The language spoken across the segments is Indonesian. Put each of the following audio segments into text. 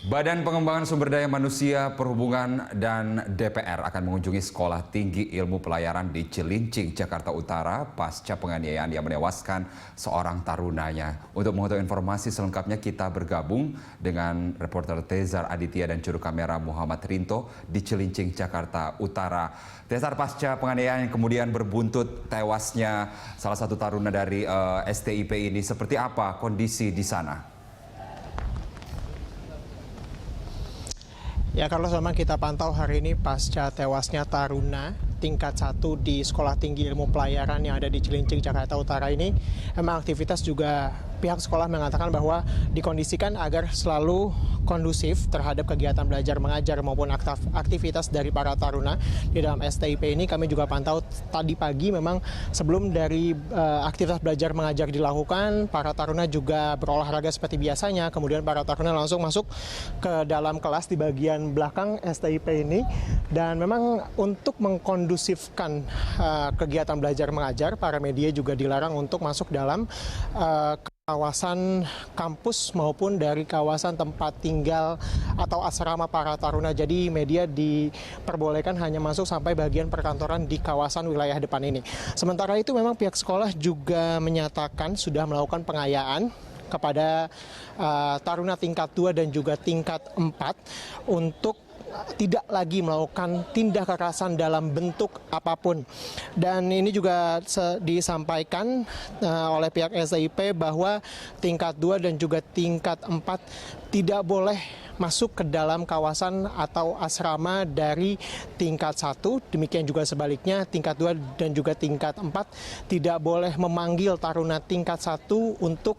Badan Pengembangan Sumber Daya Manusia, Perhubungan, dan DPR akan mengunjungi Sekolah Tinggi Ilmu Pelayaran di Cilincing, Jakarta Utara pasca penganiayaan yang menewaskan seorang tarunanya. Untuk mengetahui informasi selengkapnya kita bergabung dengan reporter Tezar Aditya dan juru kamera Muhammad Rinto di Cilincing, Jakarta Utara. Tezar, pasca penganiayaan yang kemudian berbuntut tewasnya salah satu taruna dari STIP ini, seperti apa kondisi di sana? Ya, kalau memang kita pantau hari ini pasca tewasnya taruna tingkat 1 di Sekolah Tinggi Ilmu Pelayaran yang ada di Cilincing, Jakarta Utara ini, memang aktivitas juga pihak sekolah mengatakan bahwa dikondisikan agar selalu kondusif terhadap kegiatan belajar mengajar maupun aktivitas dari para taruna di dalam STIP ini. Kami juga pantau tadi pagi memang sebelum dari aktivitas belajar mengajar dilakukan, para taruna juga berolahraga seperti biasanya. Kemudian para taruna langsung masuk ke dalam kelas di bagian belakang STIP ini, dan memang untuk mengkondusifkan kegiatan belajar mengajar, para media juga dilarang untuk masuk dalam kawasan kampus maupun dari kawasan tempat tinggal atau asrama para taruna. Jadi media diperbolehkan hanya masuk sampai bagian perkantoran di kawasan wilayah depan ini. Sementara itu memang pihak sekolah juga menyatakan sudah melakukan pengayaan kepada taruna tingkat 2 dan juga tingkat 4 untuk tidak lagi melakukan tindak kekerasan dalam bentuk apapun. Dan ini juga disampaikan oleh pihak STIP bahwa tingkat 2 dan juga tingkat 4 tidak boleh masuk ke dalam kawasan atau asrama dari tingkat 1. Demikian juga sebaliknya, tingkat 2 dan juga tingkat 4 tidak boleh memanggil taruna tingkat 1 untuk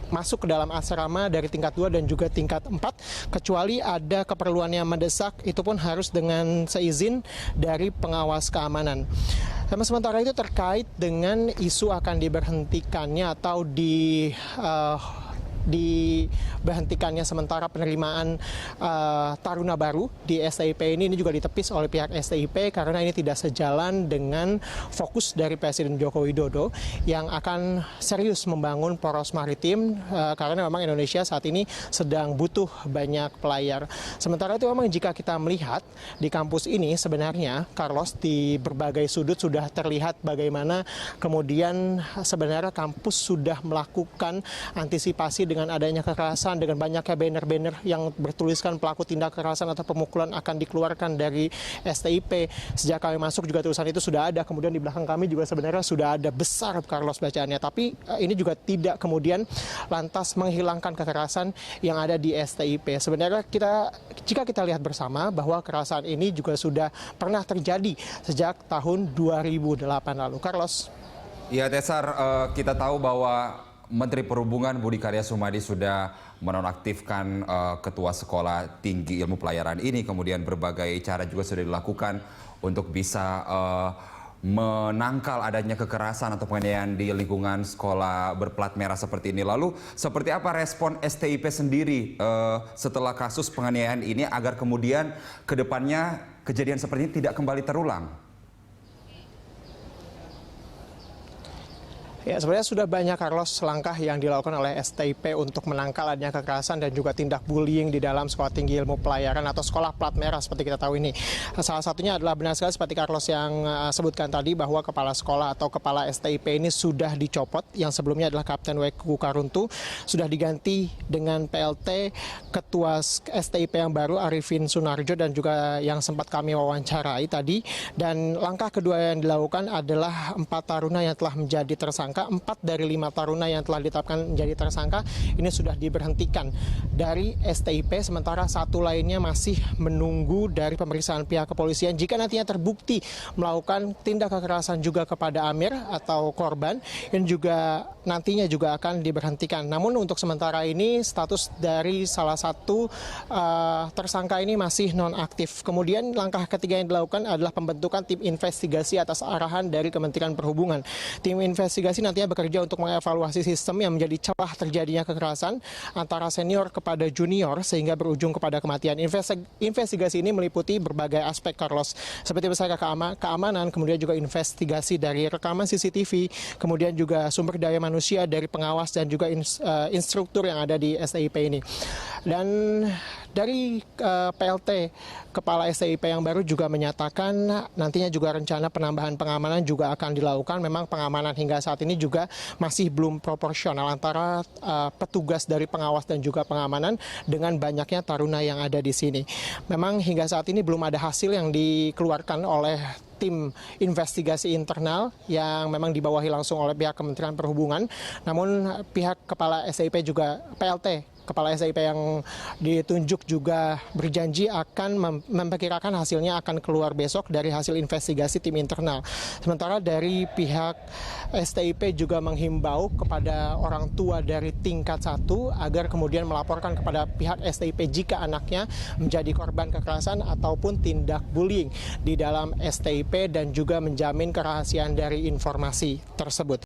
masuk ke dalam asrama dari tingkat 2 dan juga tingkat 4, kecuali ada keperluan yang mendesak, itu pun harus dengan seizin dari pengawas keamanan. Sementara itu terkait dengan isu akan diberhentikannya atau diberhentikannya sementara penerimaan taruna baru di STIP ini juga ditepis oleh pihak STIP karena ini tidak sejalan dengan fokus dari Presiden Joko Widodo yang akan serius membangun poros maritim karena memang Indonesia saat ini sedang butuh banyak pelayar. Sementara itu memang jika kita melihat di kampus ini sebenarnya, Carlos, di berbagai sudut sudah terlihat bagaimana kemudian sebenarnya kampus sudah melakukan antisipasi dengan adanya kekerasan, dengan banyaknya banner-banner yang bertuliskan pelaku tindak kekerasan atau pemukulan akan dikeluarkan dari STIP. Sejak kami masuk juga tulisan itu sudah ada, kemudian di belakang kami juga sebenarnya sudah ada besar Carlos bacaannya. Tapi ini juga tidak kemudian lantas menghilangkan kekerasan yang ada di STIP. Sebenarnya jika kita lihat bersama bahwa kekerasan ini juga sudah pernah terjadi sejak tahun 2008 lalu. Carlos. Ya, Tesar, kita tahu bahwa Menteri Perhubungan Budi Karya Sumadi sudah menonaktifkan Ketua Sekolah Tinggi Ilmu Pelayaran ini. Kemudian berbagai cara juga sudah dilakukan untuk bisa menangkal adanya kekerasan atau penganiayaan di lingkungan sekolah berplat merah seperti ini. Lalu seperti apa respon STIP sendiri setelah kasus penganiayaan ini agar kemudian ke depannya kejadian seperti ini tidak kembali terulang? Ya, sebenarnya sudah banyak, Carlos, langkah yang dilakukan oleh STIP untuk menangkal adanya kekerasan dan juga tindak bullying di dalam Sekolah Tinggi Ilmu Pelayaran atau sekolah plat merah seperti kita tahu ini. Salah satunya adalah benar sekali seperti Carlos yang sebutkan tadi bahwa kepala sekolah atau kepala STIP ini sudah dicopot. Yang sebelumnya adalah Kapten Weku Karuntu, sudah diganti dengan PLT Ketua STIP yang baru Arifin Sunarjo dan juga yang sempat kami wawancarai tadi. Dan langkah kedua yang dilakukan adalah 4 taruna yang telah menjadi tersangka. 4 dari 5 taruna yang telah ditetapkan menjadi tersangka ini sudah diberhentikan dari STIP, sementara 1 lainnya masih menunggu dari pemeriksaan pihak kepolisian. Jika nantinya terbukti melakukan tindak kekerasan juga kepada Amir atau korban, ini juga nantinya juga akan diberhentikan. Namun untuk sementara ini status dari salah satu tersangka ini masih nonaktif. Kemudian langkah ketiga yang dilakukan adalah pembentukan tim investigasi atas arahan dari Kementerian Perhubungan. Tim investigasi nantinya bekerja untuk mengevaluasi sistem yang menjadi celah terjadinya kekerasan antara senior kepada junior sehingga berujung kepada kematian. Investigasi ini meliputi berbagai aspek, Carlos, seperti misalnya keamanan, kemudian juga investigasi dari rekaman CCTV, kemudian juga sumber daya manusia dari pengawas dan juga instruktur yang ada di STIP ini. Dan Dari PLT Kepala STIP yang baru juga menyatakan nantinya juga rencana penambahan pengamanan juga akan dilakukan. Memang pengamanan hingga saat ini juga masih belum proporsional antara petugas dari pengawas dan juga pengamanan dengan banyaknya taruna yang ada di sini. Memang hingga saat ini belum ada hasil yang dikeluarkan oleh tim investigasi internal yang memang dibawahi langsung oleh pihak Kementerian Perhubungan. Namun pihak Kepala STIP juga PLT Kepala STIP yang ditunjuk juga berjanji akan memperkirakan hasilnya akan keluar besok dari hasil investigasi tim internal. Sementara dari pihak STIP juga menghimbau kepada orang tua dari tingkat 1 agar kemudian melaporkan kepada pihak STIP jika anaknya menjadi korban kekerasan ataupun tindak bullying di dalam STIP dan juga menjamin kerahasiaan dari informasi tersebut.